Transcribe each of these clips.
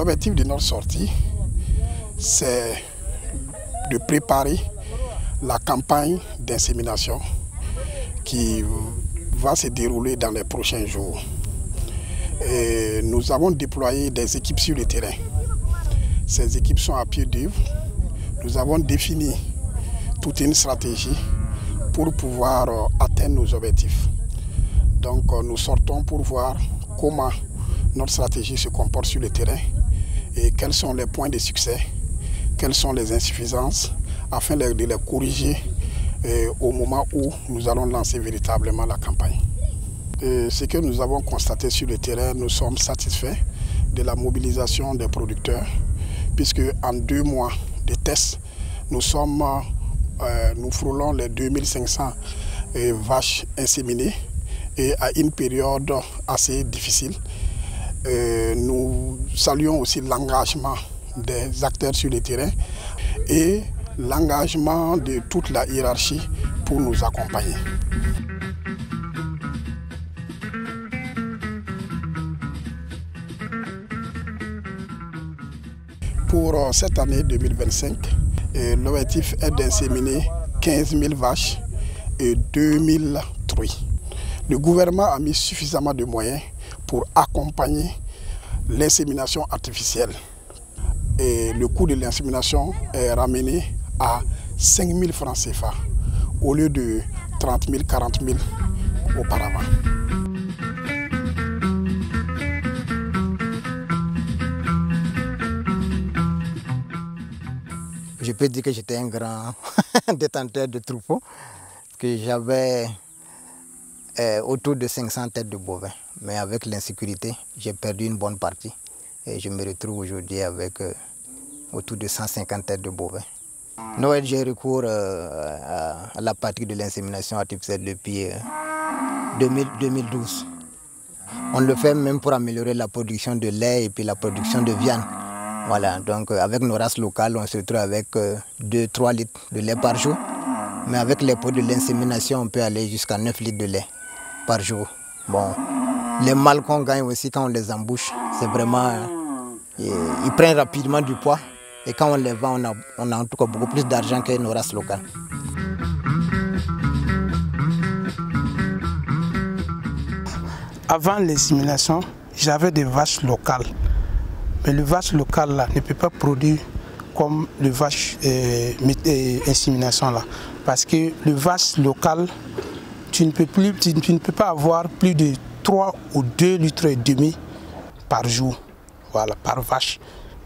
L'objectif de notre sortie, c'est de préparer la campagne d'insémination qui va se dérouler dans les prochains jours. Et nous avons déployé des équipes sur le terrain. Ces équipes sont à pied d'œuvre. Nous avons défini toute une stratégie pour pouvoir atteindre nos objectifs. Donc nous sortons pour voir comment notre stratégie se comporte sur le terrain et quels sont les points de succès, quelles sont les insuffisances, afin de les corriger au moment où nous allons lancer véritablement la campagne. Et ce que nous avons constaté sur le terrain, nous sommes satisfaits de la mobilisation des producteurs, puisque en 2 mois de tests, nous frôlons les 2500 vaches inséminées et à une période assez difficile. Nous saluons aussi l'engagement des acteurs sur le terrain et l'engagement de toute la hiérarchie pour nous accompagner. Pour cette année 2025, l'objectif est d'inséminer 15 000 vaches et 2 000 truies. Le gouvernement a mis suffisamment de moyens pour accompagner l'insémination artificielle. Et le coût de l'insémination est ramené à 5 000 francs CFA au lieu de 30 000, 40 000 auparavant. Je peux dire que j'étais un grand détenteur de troupeaux, que j'avais autour de 500 têtes de bovins. Mais avec l'insécurité, j'ai perdu une bonne partie. Et je me retrouve aujourd'hui avec autour de 150 têtes de bovins. Noël, j'ai recours à la pratique de l'insémination artificielle depuis 2012. On le fait même pour améliorer la production de lait et puis la production de viande. Voilà, donc avec nos races locales, on se retrouve avec 2-3 litres de lait par jour. Mais avec les produits de l'insémination, on peut aller jusqu'à 9 litres de lait par jour. Bon, les mâles qu'on gagne aussi quand on les embouche, c'est vraiment... ils prennent rapidement du poids. Et quand on les vend, on a en tout cas beaucoup plus d'argent que nos races locales. Avant l'insémination, j'avais des vaches locales. Mais le vache local là ne peut pas produire comme le vache insémination là. Parce que le vache local, tu ne peux pas avoir plus de 3 ou 2 litres et demi par jour, voilà, par vache.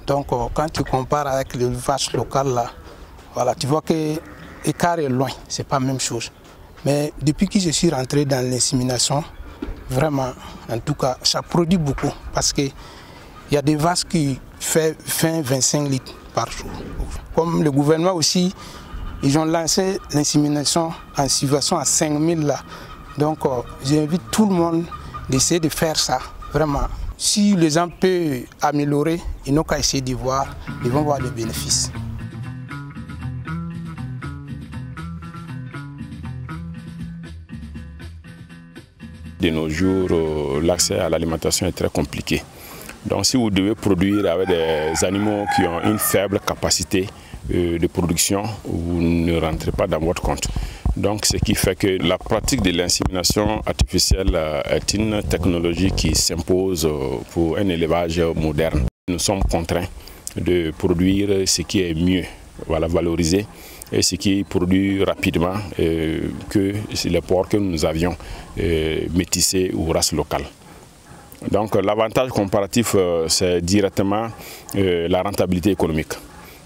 Donc quand tu compares avec le vache local là, voilà, tu vois que l'écart est loin, c'est pas la même chose. Mais depuis que je suis rentré dans l'insémination, vraiment, en tout cas, ça produit beaucoup parce que il y a des vaches qui font 20-25 litres par jour. Comme le gouvernement aussi, ils ont lancé l'insémination en subvention à 5 000 là. Donc j'invite tout le monde d'essayer de faire ça, vraiment. Si les gens peuvent améliorer, ils n'ont qu'à essayer de voir, ils vont voir les bénéfices. De nos jours, l'accès à l'alimentation est très compliqué. Donc si vous devez produire avec des animaux qui ont une faible capacité de production, vous ne rentrez pas dans votre compte. Donc ce qui fait que la pratique de l'insémination artificielle est une technologie qui s'impose pour un élevage moderne. Nous sommes contraints de produire ce qui est mieux, voilà, valorisé, et ce qui produit rapidement que les porcs que nous avions métissés ou races locales. Donc l'avantage comparatif, c'est directement la rentabilité économique.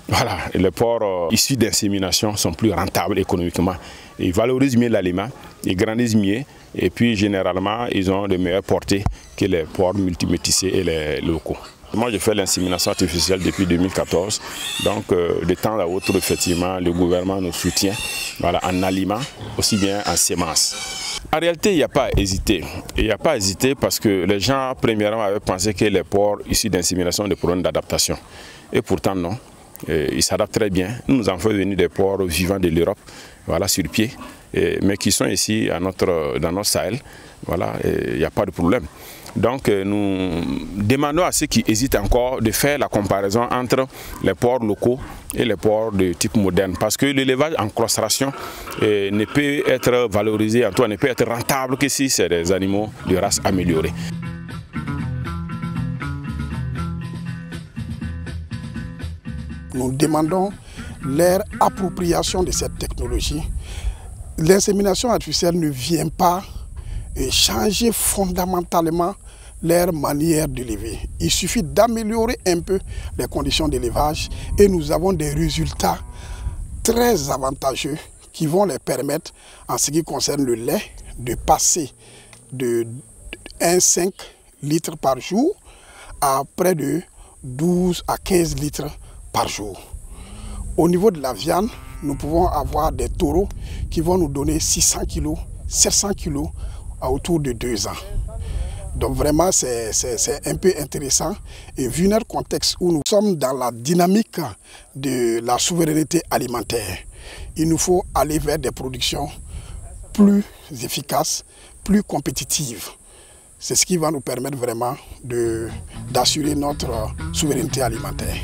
Voilà, les porcs issus d'insémination sont plus rentables économiquement. Ils valorisent mieux l'aliment, ils grandissent mieux et puis généralement ils ont de meilleures portées que les porcs multimétissés et les locaux. Moi je fais l'insémination artificielle depuis 2014, donc de temps à autre effectivement le gouvernement nous soutient, voilà, en aliments, aussi bien en semences. En réalité, il n'y a pas à hésiter. Il n'y a pas à hésiter parce que les gens, premièrement, avaient pensé que les porcs issus d'insémination ont des problèmes d'adaptation. Et pourtant, non. Ils s'adaptent très bien. Nous nous en faisons venir des porcs vivants de l'Europe, voilà, sur pied, mais qui sont ici dans notre Sahel. Voilà, il n'y a pas de problème. Donc nous demandons à ceux qui hésitent encore de faire la comparaison entre les porcs locaux et les porcs de type moderne, parce que l'élevage en claustration ne peut être valorisé, en tout cas ne peut être rentable que si c'est des animaux de race améliorée. Nous demandons leur appropriation de cette technologie. L'insémination artificielle ne vient pas changer fondamentalement leur manière d'élever. Il suffit d'améliorer un peu les conditions d'élevage et nous avons des résultats très avantageux qui vont les permettre, en ce qui concerne le lait, de passer de 1,5 litres par jour à près de 12 à 15 litres par jour. Au niveau de la viande, nous pouvons avoir des taureaux qui vont nous donner 600 kg, 700 kg autour de 2 ans. Donc vraiment, c'est un peu intéressant. Et vu notre contexte où nous sommes dans la dynamique de la souveraineté alimentaire, il nous faut aller vers des productions plus efficaces, plus compétitives. C'est ce qui va nous permettre vraiment d'assurer notre souveraineté alimentaire.